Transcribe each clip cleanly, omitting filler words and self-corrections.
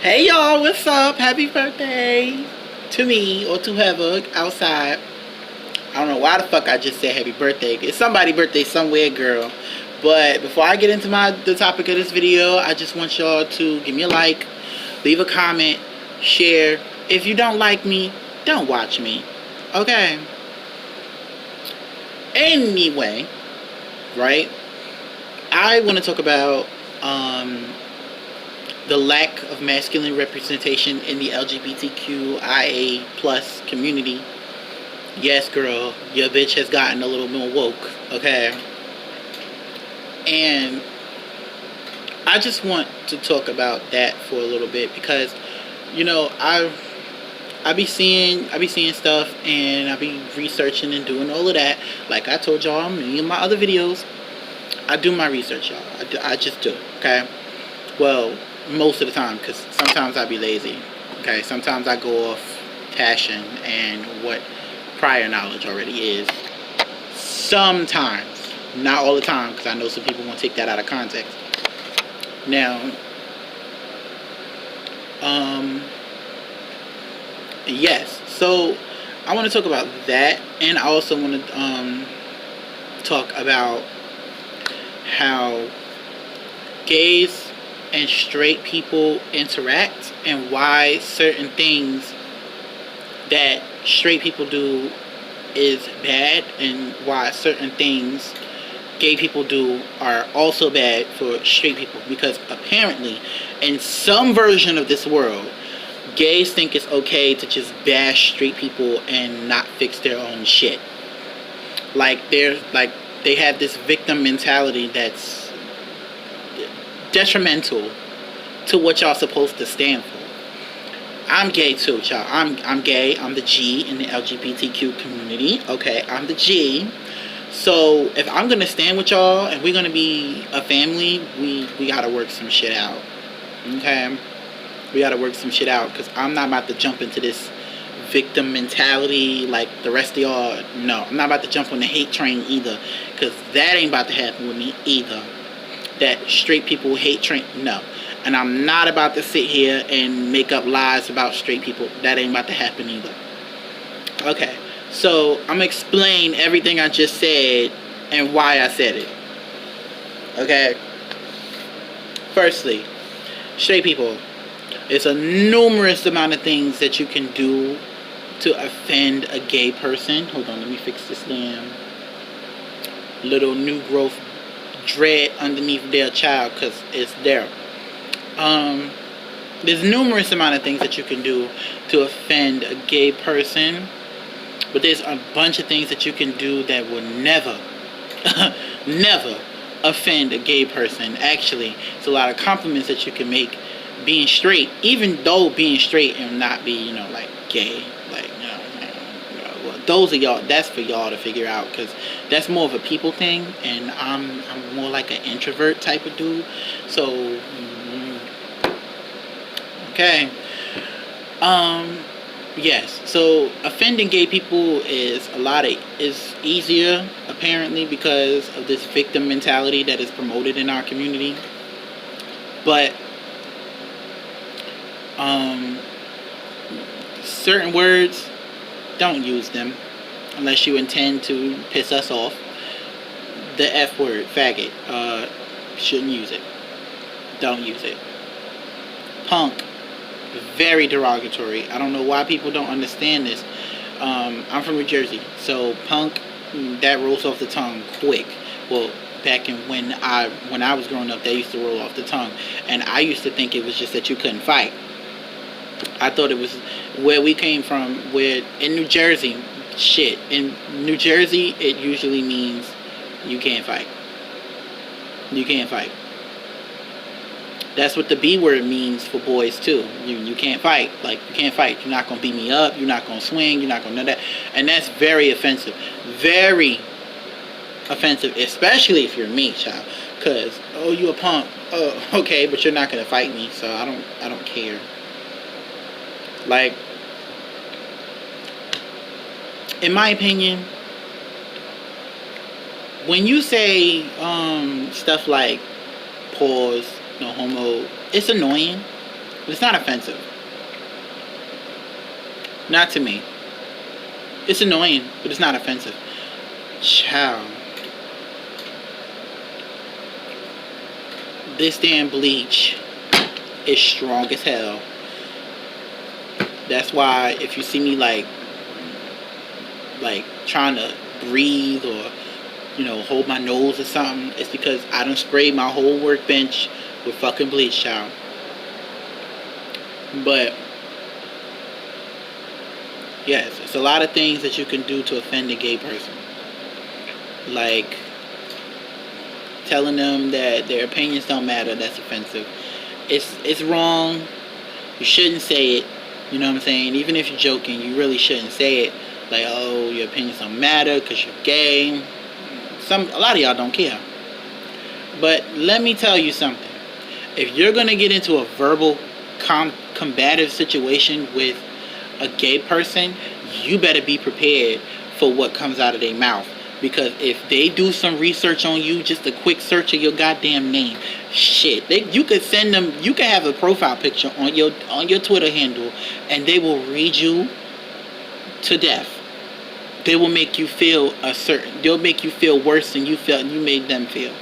Hey y'all, what's up? Happy birthday to me or to whoever outside. I don't know why the fuck I just said happy birthday. It's somebody's birthday somewhere, girl. But before I get into the topic of this video, I just want y'all to give me a like, leave a comment, share. If you don't like me, don't watch me. Okay. Anyway, right? I want to talk about the lack of masculine representation in the LGBTQIA plus community. Yes, girl, your bitch has gotten a little more woke, okay? And I just want to talk about that for a little bit because, you know, I be seeing stuff and I be researching and doing all of that. Like I told y'all in any of my other videos, I do my research, y'all. I just do, okay? Well, most of the time, because sometimes I be lazy, okay? Sometimes I go off passion and what prior knowledge already is. Sometimes, not all the time, because I know some people won't take that out of context. Now, yes, so I want to talk about that, and I also want to talk about how gays and straight people interact and why certain things that straight people do is bad and why certain things gay people do are also bad for straight people, because apparently in some version of this world gays think it's okay to just bash straight people and not fix their own shit. They have this victim mentality that's detrimental to what y'all supposed to stand for. I'm gay too, y'all. I'm gay. I'm the G in the LGBTQ community. Okay, I'm the G. So if I'm gonna stand with y'all and we're gonna be a family, we gotta work some shit out. Okay, we gotta work some shit out because I'm not about to jump into this victim mentality like the rest of y'all. No, I'm not about to jump on the hate train either, because that ain't about to happen with me either. That straight people hate train, no. And I'm not about to sit here and make up lies about straight people. That ain't about to happen either. Okay, so I'm gonna explain everything I just said and why I said it. Okay, firstly, straight people, it's a numerous amount of things that you can do to offend a gay person. Hold on, let me fix this damn little new growth dread underneath their child, because it's there. There's numerous amount of things that you can do to offend a gay person, but there's a bunch of things that you can do that will never never offend a gay person. Actually, it's a lot of compliments that you can make being straight, even though being straight and not be, like gay, like, well, those are y'all, that's for y'all to figure out, because that's more of a people thing, and I'm more like an introvert type of dude. So okay, yes, so offending gay people is easier apparently because of this victim mentality that is promoted in our community. But certain words, don't use them unless you intend to piss us off. The F word, faggot, shouldn't use it. Don't use it. Punk, very derogatory. I don't know why people don't understand this. I'm from New Jersey, so punk, that rolls off the tongue quick. Well, back in when I was growing up, that used to roll off the tongue, and I used to think it was just that you couldn't fight. I thought it was where we came from, where in New Jersey, in New Jersey, it usually means you can't fight. You can't fight. That's what the B word means for boys too. You can't fight. Like, you can't fight. You're not gonna beat me up. You're not gonna swing. You're not gonna do that. And that's very offensive. Very offensive, especially if you're me, child. Cause, oh, you a punk. Oh, okay, but you're not gonna fight me, so I don't care. Like, in my opinion, when you say stuff like pause, no homo, it's annoying. But it's not offensive. Not to me. It's annoying, but it's not offensive. Child. This damn bleach is strong as hell. That's why if you see me like trying to breathe or, you know, hold my nose or something, it's because I done sprayed my whole workbench with fucking bleach, child. But yes, it's a lot of things that you can do to offend a gay person. Like telling them that their opinions don't matter. That's offensive. It's wrong. You shouldn't say it. You know what I'm saying? Even if you're joking, you really shouldn't say it. Like, oh, your opinions don't matter because you're gay. A lot of y'all don't care. But let me tell you something. If you're gonna get into a verbal combative situation with a gay person, you better be prepared for what comes out of their mouth. Because if they do some research on you, just a quick search of your goddamn name, shit, you could send them. You could have a profile picture on your Twitter handle, and they will read you to death. They will make you feel they'll make you feel worse than you made them feel.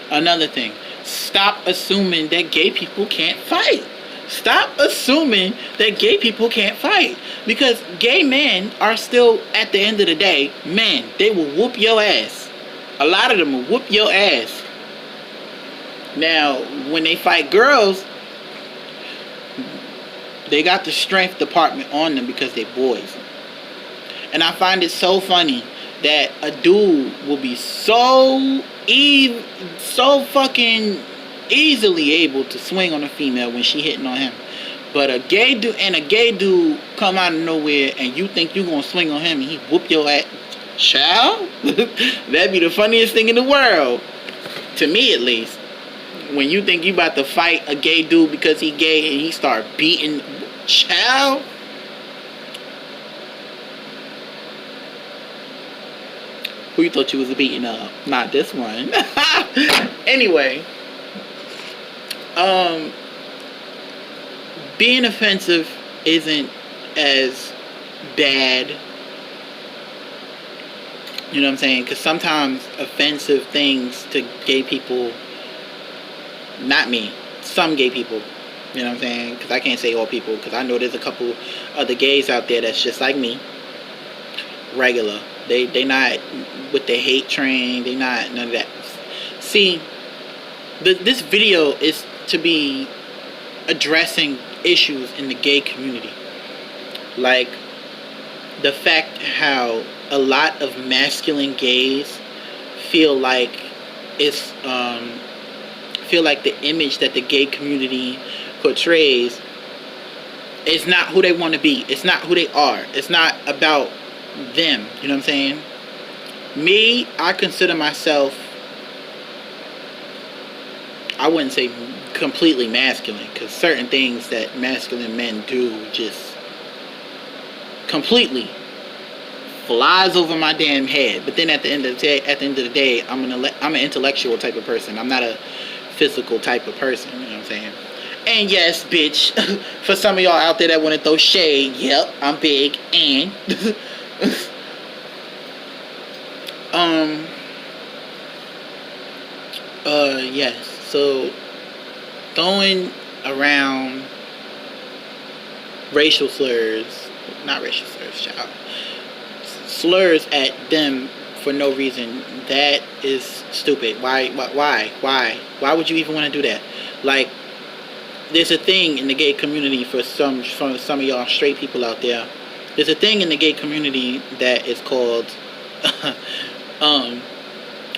Another thing, stop assuming that gay people can't fight. Stop assuming that gay people can't fight. Because gay men are still, at the end of the day, men. They will whoop your ass. A lot of them will whoop your ass. Now, when they fight girls, they got the strength department on them because they're boys. And I find it so funny that a dude will be so fucking easily able to swing on a female when she hitting on him. But a gay dude come out of nowhere and you think you gonna swing on him and he whoop your ass. Child? That'd be the funniest thing in the world. To me, at least. When you think you about to fight a gay dude because he gay and he start beating. Child? Who you thought you was beating up? Not this one. Anyway. Being offensive isn't as bad. You know what I'm saying? Because sometimes offensive things to gay people, not me, some gay people. You know what I'm saying? Because I can't say all people, because I know there's a couple other gays out there that's just like me. Regular. They not with the hate train. They not none of that. See, this video is to be addressing issues in the gay community, like the fact how a lot of masculine gays feel like the image that the gay community portrays is not who they want to be. It's not who they are. It's not about them. You know what I'm saying? Me, I consider myself, I wouldn't say completely masculine, because certain things that masculine men do just completely flies over my damn head. But then at the end of the day, I'm an intellectual type of person. I'm not a physical type of person. You know what I'm saying? And yes, bitch, for some of y'all out there that want to throw shade, yep, I'm big and yes. So throwing around racial slurs, not racial slurs, child, slurs at them for no reason, that is stupid. Why would you even want to do that? Like, there's a thing in the gay community for some of y'all straight people out there. There's a thing in the gay community that is called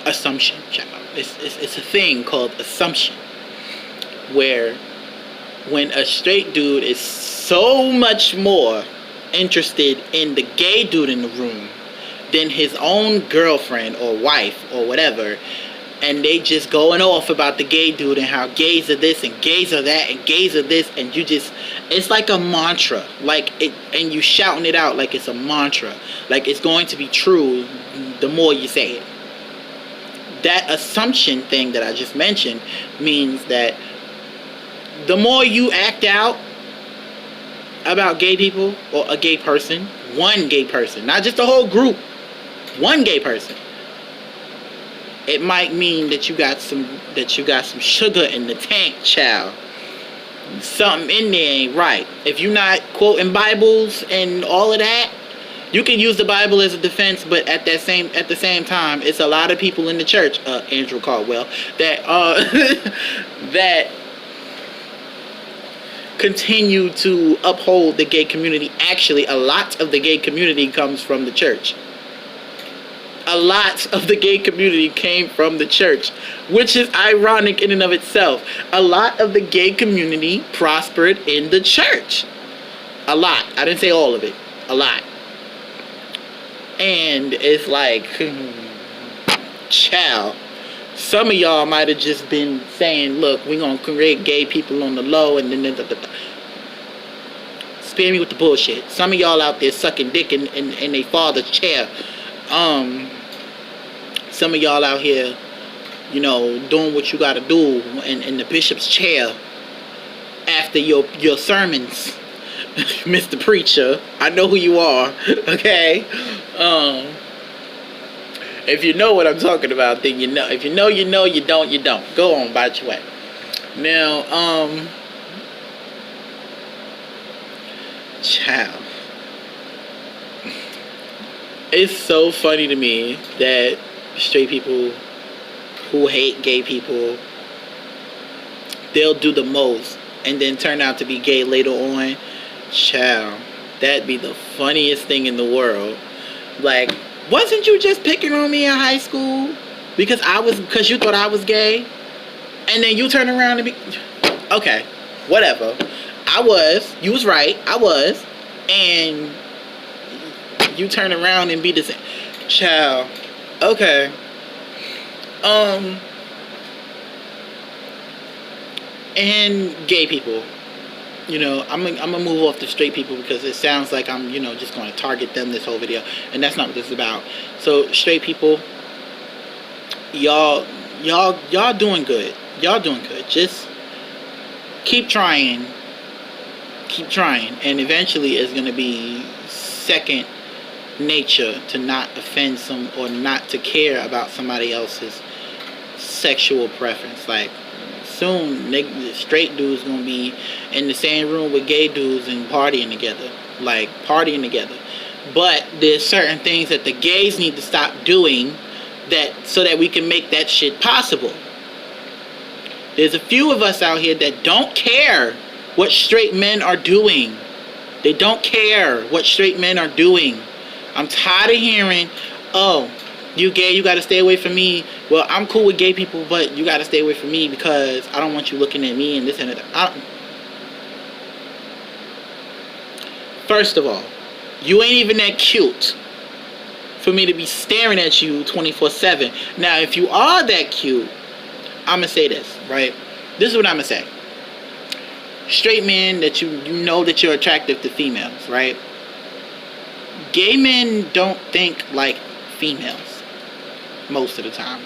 assumption, child. It's a thing called assumption, where when a straight dude is so much more interested in the gay dude in the room than his own girlfriend or wife or whatever, and they just going off about the gay dude and how gays are this and gays are that and gays are this, and you just, it's like a mantra, like it, and you shouting it out like it's a mantra, like it's going to be true the more you say it. That assumption thing that I just mentioned means that the more you act out about gay people or a gay person, one gay person, not just a whole group, one gay person, it might mean that you got some sugar in the tank, child. Something in there ain't right. If you're not quoting Bibles and all of that, you can use the Bible as a defense, but at the same time, it's a lot of people in the church, Andrew Caldwell, that that continue to uphold the gay community. Actually, a lot of the gay community comes from the church. A lot of the gay community came from the church, which is ironic in and of itself. A lot of the gay community prospered in the church. A lot. I didn't say all of it. A lot. And it's like, child, some of y'all might have just been saying, look, we're going to create gay people on the low, and then spare me with the bullshit. Some of y'all out there sucking dick in their father's chair. Some of y'all out here, you know, doing what you got to do in the bishop's chair after your sermons. Mr. Preacher, I know who you are, okay? If you know what I'm talking about, then you know. If you know, you know. You don't, you don't. Go on, about your way. Now, child, it's so funny to me that straight people who hate gay people, they'll do the most and then turn out to be gay later on. Child, that'd be the funniest thing in the world. Like, wasn't you just picking on me in high school because you thought I was gay, and then you turn around and be okay, whatever. You was right, I was, and you turn around and be the same. Child, okay. And gay people. You know, I'm gonna move off the straight people because it sounds like I'm, you know, just gonna target them this whole video, and that's not what this is about. So straight people, y'all doing good. Y'all doing good. Just keep trying, and eventually it's gonna be second nature to not offend some or not to care about somebody else's sexual preference. Like, soon, straight dudes gonna be in the same room with gay dudes and partying together. But there's certain things that the gays need to stop doing so that we can make that shit possible. There's a few of us out here that don't care what straight men are doing. They don't care what straight men are doing. I'm tired of hearing, oh, you gay, you gotta stay away from me. Well, I'm cool with gay people, but you gotta stay away from me because I don't want you looking at me and this and that. First of all, you ain't even that cute for me to be staring at you 24/7. Now, if you are that cute, I'm gonna say this, right? This is what I'm gonna say. Straight men that you know that you're attractive to females, right? Gay men don't think like females most of the time.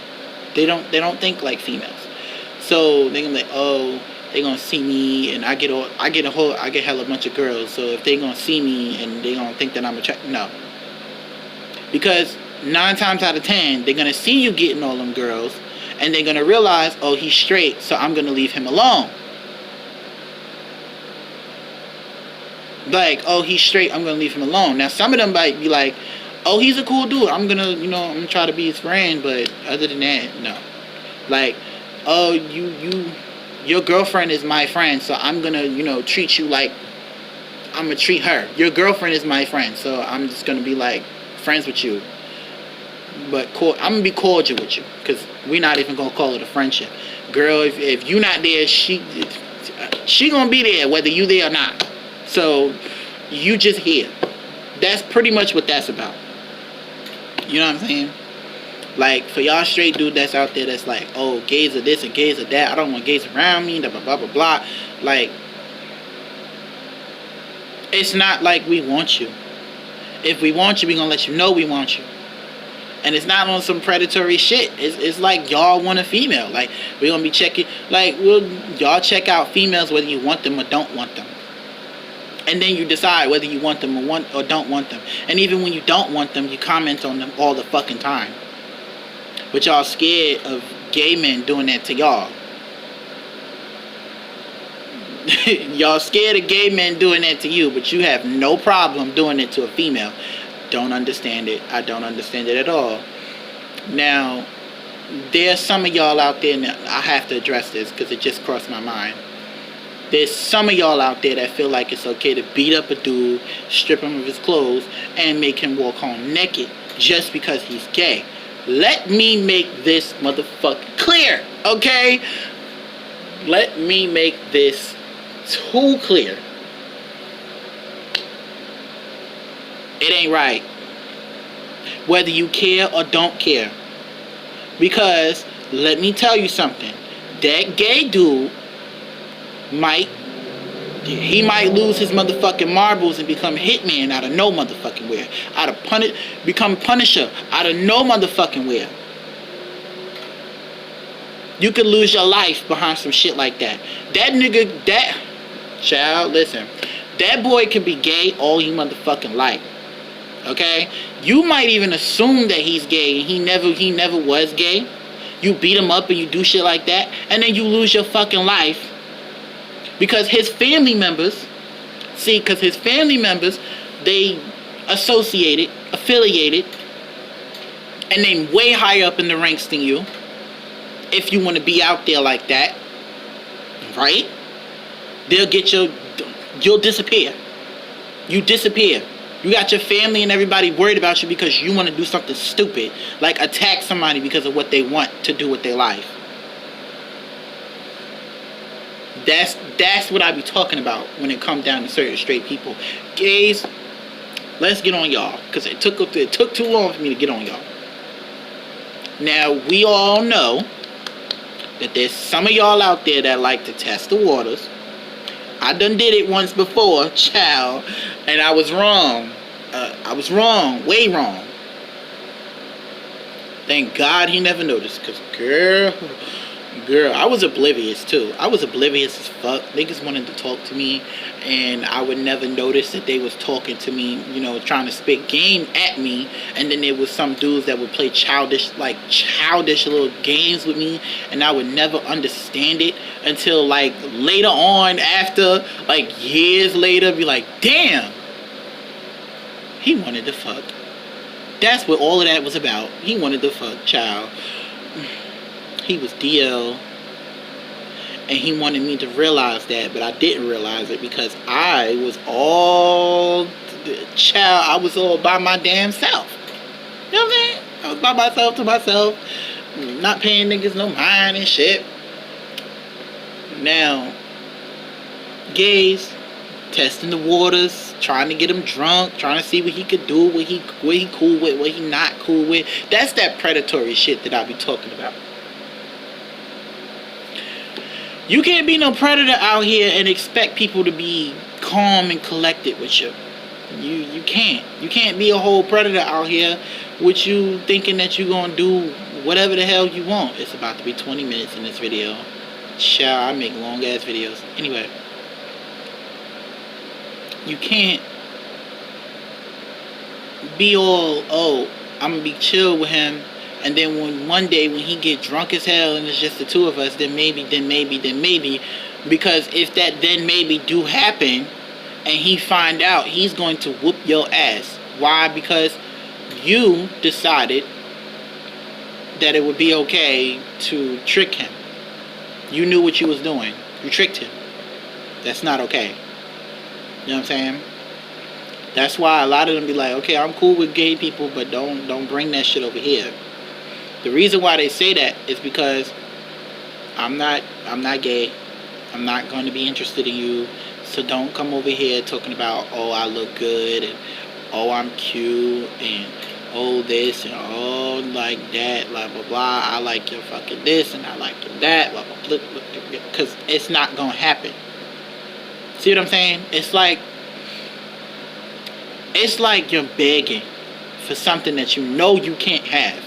They don't think like females. So they're gonna be like, oh, they gonna see me and I get hella bunch of girls. So if they gonna see me and they gonna think that I'm attractive, no. Because 9 times out of 10, they're gonna see you getting all them girls and they're gonna realize, oh, he's straight, so I'm gonna leave him alone. Like, oh, he's straight, I'm gonna leave him alone. Now, some of them might be like, oh, he's a cool dude, I'm gonna try to be his friend, but other than that, no. Like, oh, your girlfriend is my friend, so I'm gonna, treat you like I'm gonna treat her. Your girlfriend is my friend, so I'm just gonna be like friends with you. But I'm gonna be cordial with you, because we're not even gonna call it a friendship. Girl, if you not there, she gonna be there whether you there or not. So you just here. That's pretty much what that's about. You know what I'm saying? Like, for y'all straight dude that's out there that's like, oh, gays are this and gays are that, I don't want gays around me, blah blah blah blah blah. Like, it's not like we want you. If we want you, we gonna let you know we want you. And it's not on some predatory shit. It's like y'all want a female. Like, we're going to be checking. Like, y'all check out females whether you want them or don't want them. And then you decide whether you want them or don't want them. And even when you don't want them, you comment on them all the fucking time. But y'all scared of gay men doing that to y'all. Y'all scared of gay men doing that to you, but you have no problem doing it to a female. Don't understand it. I don't understand it at all. Now, there's some of y'all out there, and I have to address this because it just crossed my mind. There's some of y'all out there that feel like it's okay to beat up a dude, strip him of his clothes, and make him walk home naked just because he's gay. Let me make this motherfucker clear, okay? Let me make this too clear. It ain't right. Whether you care or don't care. Because, let me tell you something. That gay dude might lose his motherfucking marbles and become Hitman out of no motherfucking where. Become Punisher out of no motherfucking where. You could lose your life behind some shit like that. Child, listen. That boy can be gay all he motherfucking life. Okay? You might even assume that he's gay and he never was gay. You beat him up and you do shit like that, and then you lose your fucking life because his family members, they affiliated, and they way higher up in the ranks than you. If you want to be out there like that, right? You'll disappear. You disappear. You got your family and everybody worried about you because you want to do something stupid, like attack somebody because of what they want to do with their life. That's what I be talking about when it comes down to certain straight people. Gays, let's get on y'all, because it took too long for me to get on y'all. Now, we all know that there's some of y'all out there that like to test the waters. I done did it once before, child, and I was wrong. Way wrong. Thank God he never noticed, because girl, I was oblivious too. I was oblivious as fuck. Niggas wanted to talk to me, and I would never notice that they was talking to me, trying to spit game at me, and then there was some dudes that would play childish little games with me, and I would never understand it until like later on, after like years later, be like, damn, he wanted to fuck. That's what all of that was about. He wanted to fuck, child. He was DL, and he wanted me to realize that, but I didn't realize it because I was all by my damn self. You know what I'm saying? I was by myself to myself, not paying niggas no mind and shit. Now, gays testing the waters, trying to get him drunk, trying to see what he could do, what he cool with, what he not cool with. That's that predatory shit that I be talking about. You can't be no predator out here and expect people to be calm and collected with you. You can't. You can't be a whole predator out here with you thinking that you're going to do whatever the hell you want. It's about to be 20 minutes in this video. Child, I make long ass videos. Anyway. You can't be all, I'm going to be chill with him. And then one day when he get drunk as hell and it's just the two of us, then maybe. Because if that then maybe do happen and he find out, he's going to whoop your ass. Why? Because you decided that it would be okay to trick him. You knew what you was doing. You tricked him. That's not okay. You know what I'm saying? That's why a lot of them be like, okay, I'm cool with gay people, but don't bring that shit over here. The reason why they say that is because I'm not gay. I'm not going to be interested in you. So don't come over here talking about, oh, I look good, and oh, I'm cute, and oh, this, and oh, like that, blah, blah, blah. I like your fucking this, and I like your that, blah, blah, blah. Because it's not going to happen. See what I'm saying? It's like you're begging for something that you know you can't have.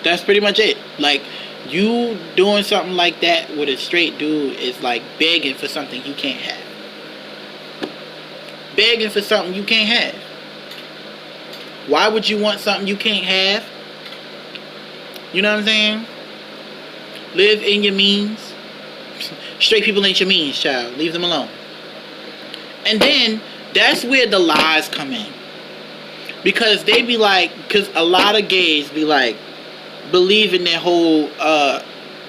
That's pretty much it. Like, you doing something like that with a straight dude is like begging for something you can't have. Begging for something you can't have. Why would you want something you can't have? You know what I'm saying? Live in your means. Straight people ain't your means, child. Leave them alone. And then, that's where the lies come in. Because they be like, because a lot of gays be like, believe in their whole,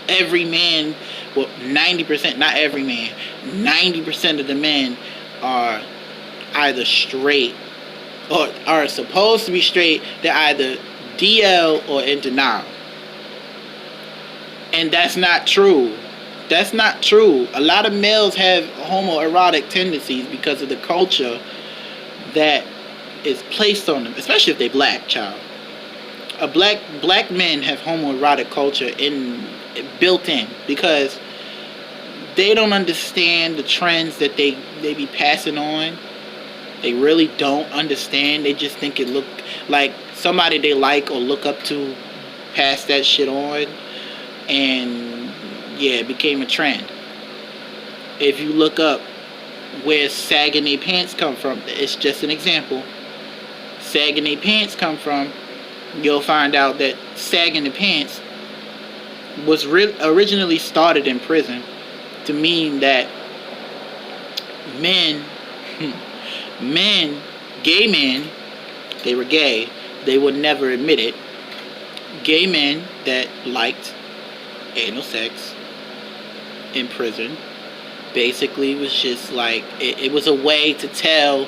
every man, well, 90%, not every man, 90% of the men are either straight, or are supposed to be straight. They're either DL or in denial. And that's not true. That's not true. A lot of males have homoerotic tendencies because of the culture that is placed on them, especially if they black, child. Black men have homoerotic culture built in because they don't understand the trends that they be passing on. They really don't understand. They just think it look like somebody they like or look up to pass that shit on, and yeah, it became a trend. If you look up where sagging their pants come from, it's just an example. Sagging their pants come from, you'll find out that sagging the pants was originally started in prison to mean that men, gay men, they were gay, they would never admit it. Gay men that liked anal sex in prison basically was just like, it was a way to tell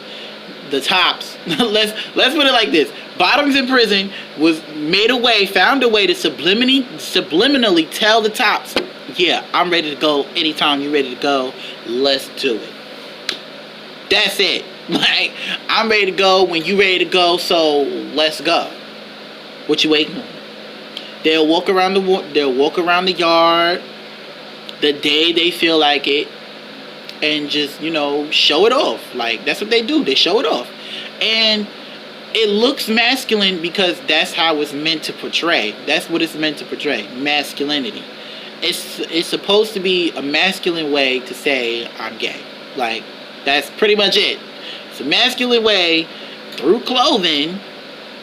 the tops. let's put it like this. Bottoms in prison found a way to subliminally tell the tops, yeah, I'm ready to go anytime you're ready to go. Let's do it. That's it. Like, I'm ready to go when you ready to go, so let's go. What you waiting on? They'll walk around the yard the day they feel like it and just, show it off. Like, that's what they do. They show it off. And it looks masculine because that's how it's meant to portray. That's what it's meant to portray. Masculinity. It's supposed to be a masculine way to say I'm gay. Like, that's pretty much it. It's a masculine way through clothing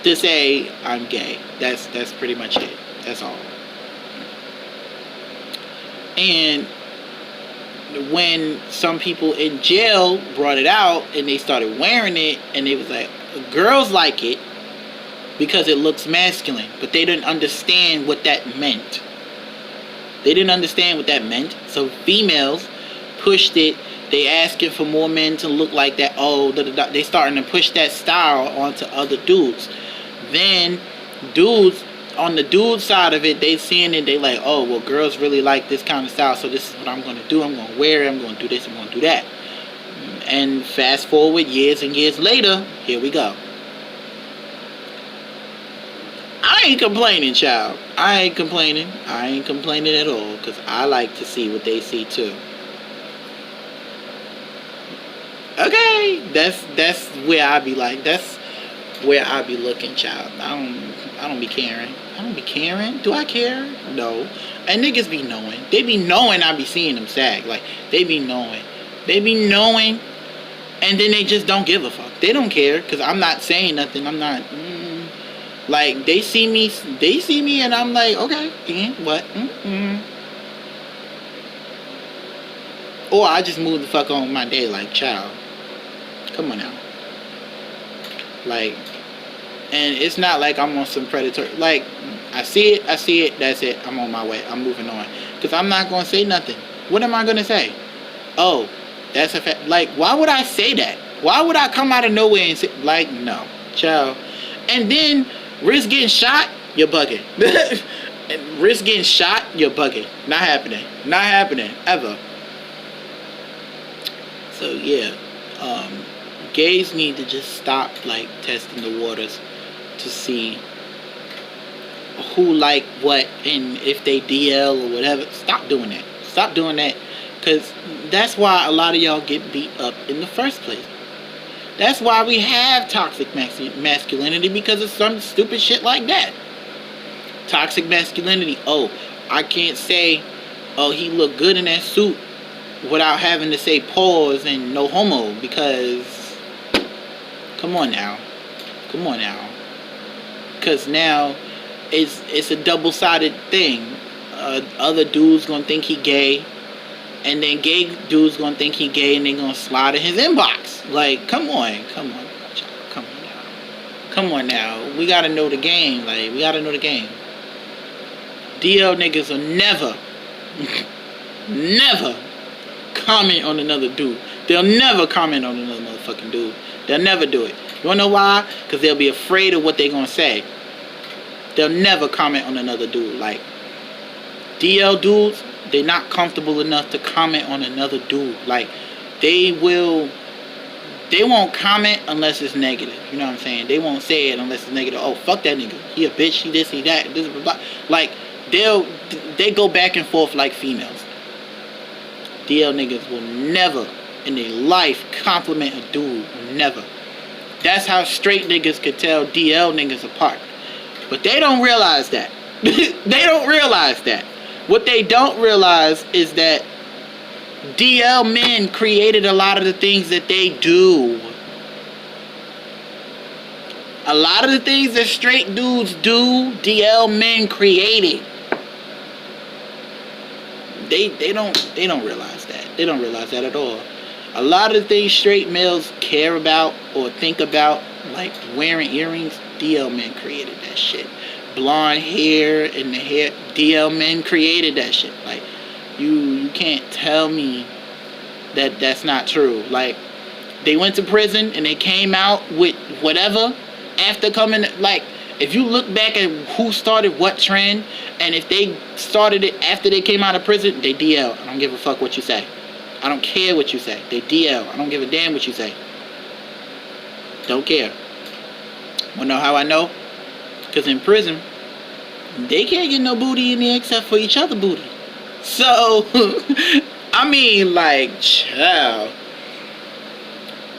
to say I'm gay. That's pretty much it. That's all. And when some people in jail brought it out and they started wearing it, and it was like, girls like it because it looks masculine, but they didn't understand what that meant. So females pushed it. They asking for more men to look like that. They starting to push that style onto other dudes. Then dudes, on the dude side of it, they seeing it, they like, oh, well, girls really like this kind of style, so this is what I'm going to do. I'm going to wear it. I'm going to do this. I'm going to do that. And fast forward years and years later, here we go. I ain't complaining, child. I ain't complaining at all, because I like to see what they see too. Okay, that's where I be like, that's where I be looking, child. I don't be caring. Do I care? No. And niggas be knowing. They be knowing I be seeing them sag. Like, they be knowing. And then they just don't give a fuck. They don't care, because I'm not saying nothing. I'm not, like, they see me, and I'm like, okay, what? Or I just move the fuck on with my day, like, child. Come on now. Like, and it's not like I'm on some predatory, like, I see it, that's it, I'm on my way, I'm moving on. Because I'm not going to say nothing. What am I going to say? Oh, that's a fact. Like, why would I say that? Why would I come out of nowhere and say, like, no, child. And then, risk getting shot, you're bugging. And risk getting shot, you're bugging. Not happening, ever. So, yeah, gays need to just stop, like, testing the waters to see who like what, and if they DL or whatever. Stop doing that, because that's why a lot of y'all get beat up in the first place. That's why we have toxic masculinity, because of some stupid shit like that. Toxic masculinity. Oh, I can't say, oh, he looked good in that suit without having to say pause and no homo, because come on now. Because now it's a double-sided thing. Other dudes gonna think he gay, and then gay dudes gonna think he gay, and they gonna slide in his inbox. Like, come on now. We gotta know the game. DL niggas will never comment on another dude. They'll never comment on another motherfucking dude. They'll never do it. You wanna know why? Because they'll be afraid of what they're gonna say. They'll never comment on another dude. Like, DL dudes, they're not comfortable enough to comment on another dude. Like, they won't comment unless it's negative. You know what I'm saying? They won't say it unless it's negative. Oh, fuck that nigga. He a bitch. He this, he that. This, blah, blah. Like, they go back and forth like females. DL niggas will never in their life compliment a dude. Never. That's how straight niggas could tell DL niggas apart. But they don't realize that. They don't realize that. What they don't realize is that DL men created a lot of the things that they do. A lot of the things that straight dudes do, DL men created. They don't realize that. They don't realize that at all. A lot of the things straight males care about or think about, like wearing earrings, DL men created that shit. Blonde hair and the hair, DL men created that shit. Like, you can't tell me that that's not true. Like, they went to prison and they came out with whatever after coming. Like, if you look back at who started what trend, and if they started it after they came out of prison, they DL. I don't give a fuck what you say. I don't care what you say. They DL. I don't give a damn what you say. Don't care. Wanna know how I know? Because in prison, they can't get no booty in there except for each other booty. So, I mean, like, child.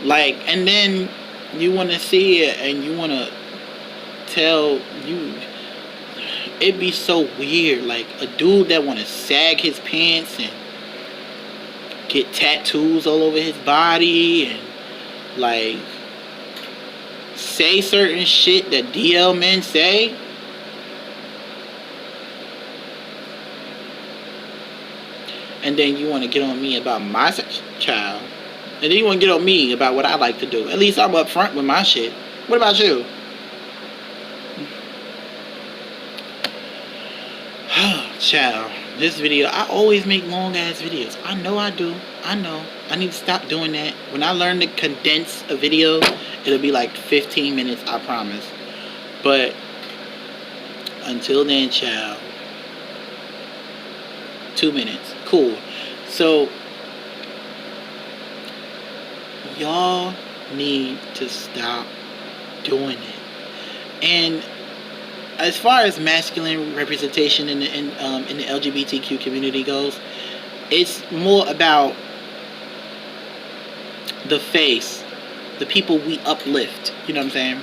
Like, and then you want to see it and you want to tell you. It'd be so weird. Like, a dude that want to sag his pants and get tattoos all over his body and, like, say certain shit that DL men say. And then you want to get on me about my child. And then you want to get on me about what I like to do. At least I'm up front with my shit. What about you? Child, this video, I always make long ass videos. I know I do. I know. I need to stop doing that. When I learn to condense a video, it'll be like 15 minutes, I promise. But until then, child, 2 minutes. Cool. So, y'all need to stop doing it. And as far as masculine representation in the LGBTQ community goes, it's more about the face, the people we uplift. You know what I'm saying?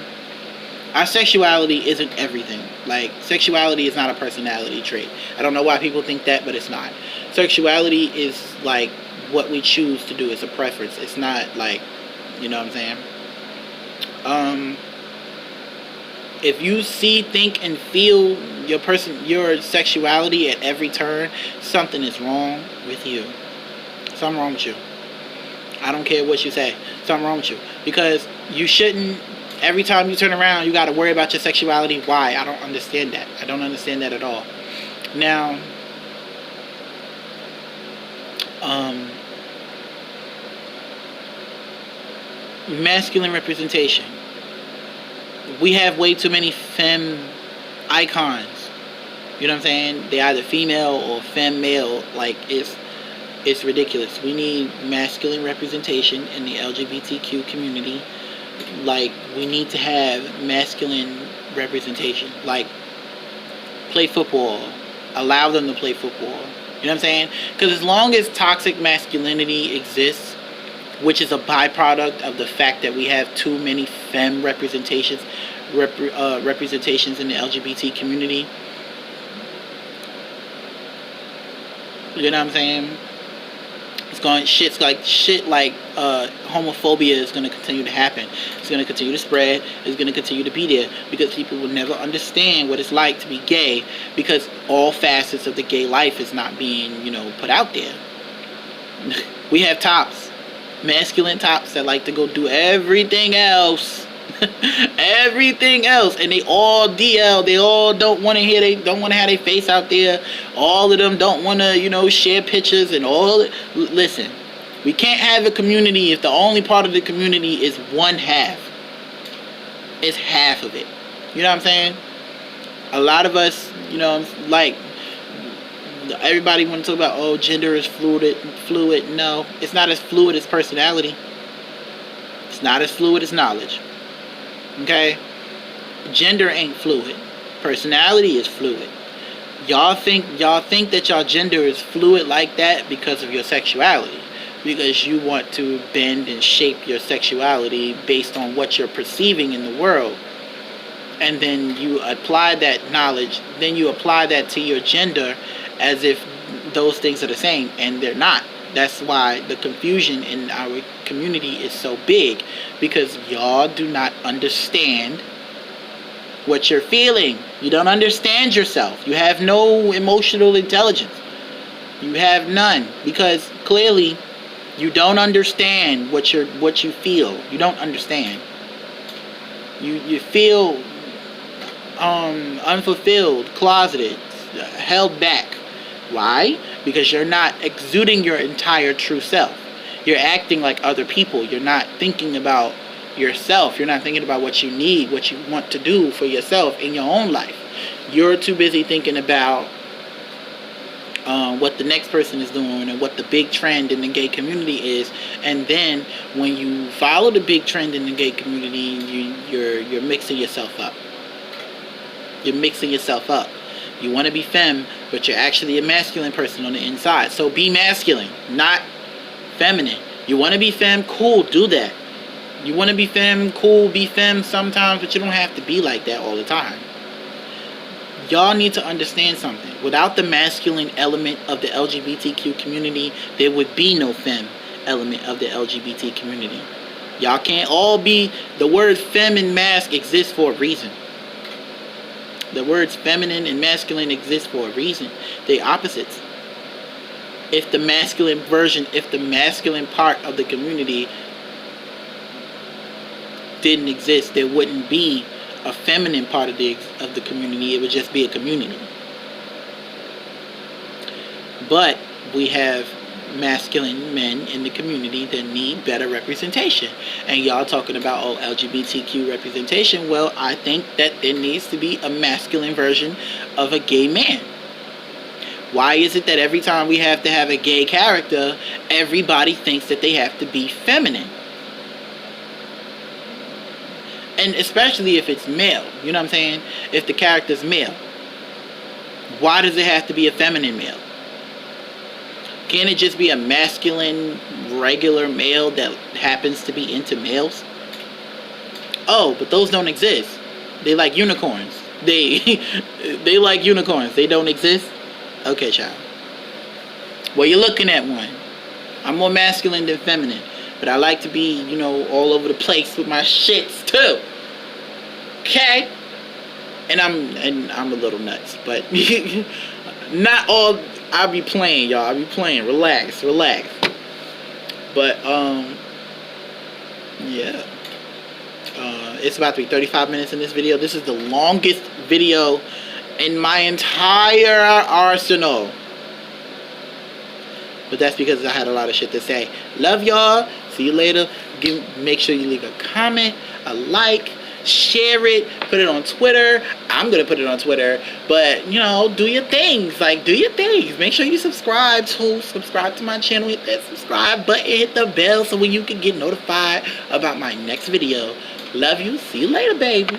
Our sexuality isn't everything. Like, sexuality is not a personality trait. I don't know why people think that, but it's not. Sexuality is like what we choose to do. It's a preference. It's not like, you know what I'm saying? If you see, think, and feel your sexuality at every turn, something is wrong with you. Something wrong with you. I don't care what you say. Something wrong with you. Because you shouldn't, every time you turn around, you got to worry about your sexuality. Why? I don't understand that. I don't understand that at all. Now, masculine representation. We have way too many femme icons. You know what I'm saying? They either female or femme male. Like, it's ridiculous. We need masculine representation in the LGBTQ community. Like, we need to have masculine representation. Like, play football. Allow them to play football. You know what I'm saying? Because as long as toxic masculinity exists, which is a byproduct of the fact that we have too many femme representations in the LGBT community. You know what I'm saying? Shit like homophobia is going to continue to happen. It's going to continue to spread. It's going to continue to be there because people will never understand what it's like to be gay, because all facets of the gay life is not being, put out there. We have tops, masculine tops that like to go do everything else. Everything else, and they all DL. They all don't want to have their face out there. All of them don't want to share pictures and all. Listen, we can't have a community if the only part of the community is one half. It's half of it. You know what I'm saying? A lot of us, like, everybody want to talk about, gender is fluid. No, it's not as fluid as personality. It's not as fluid as knowledge. Okay? Gender ain't fluid. Personality is fluid. Y'all think that y'all gender is fluid like that because of your sexuality. Because you want to bend and shape your sexuality based on what you're perceiving in the world. And then you apply that knowledge, then you apply that to your gender as if those things are the same, and they're not. That's why the confusion in our community is so big, because y'all do not understand what you're feeling. You don't understand yourself. You have no emotional intelligence. You have none, because clearly you don't understand what you feel. You don't understand. You feel unfulfilled, closeted, held back. Why? Because you're not exuding your entire true self. You're acting like other people. You're not thinking about yourself. You're not thinking about what you need, what you want to do for yourself in your own life. You're too busy thinking about what the next person is doing and what the big trend in the gay community is. And then when you follow the big trend in the gay community, you're mixing yourself up. You're mixing yourself up. You want to be femme, but you're actually a masculine person on the inside. So be masculine, not feminine. You want to be femme, cool, do that. You want to be femme, cool, be femme sometimes, but you don't have to be like that all the time. Y'all need to understand something. Without the masculine element of the LGBTQ community, there would be no femme element of the LGBT community. Y'all can't all be... The word femme and mask exists for a reason. The words feminine and masculine exist for a reason. They're opposites. If the masculine part of the community didn't exist, there wouldn't be a feminine part of the community. It would just be a community. But we have masculine men in the community that need better representation. And y'all talking about LGBTQ representation. Well, I think that there needs to be a masculine version of a gay man. Why is it that every time we have to have a gay character, everybody thinks that they have to be feminine? And especially if it's male, you know what I'm saying? If the character's male, why does it have to be a feminine male? Can't it just be a masculine, regular male that happens to be into males? Oh, but those don't exist. They like unicorns. They like unicorns. They don't exist? Okay, child. Well, you're looking at one. I'm more masculine than feminine. But I like to be, all over the place with my shits, too. Okay? And I'm a little nuts. But not all... I'll be playing, y'all. I'll be playing. Relax. But, yeah. It's about to be 35 minutes in this video. This is the longest video in my entire arsenal. But that's because I had a lot of shit to say. Love y'all. See you later. Make sure you leave a comment, a like, share it, put it on Twitter. I'm gonna put it on Twitter, but do your things. Do your things. Make sure you subscribe to my channel. Hit that subscribe button, hit the bell so when you can get notified about my next video. Love you. See you later, baby.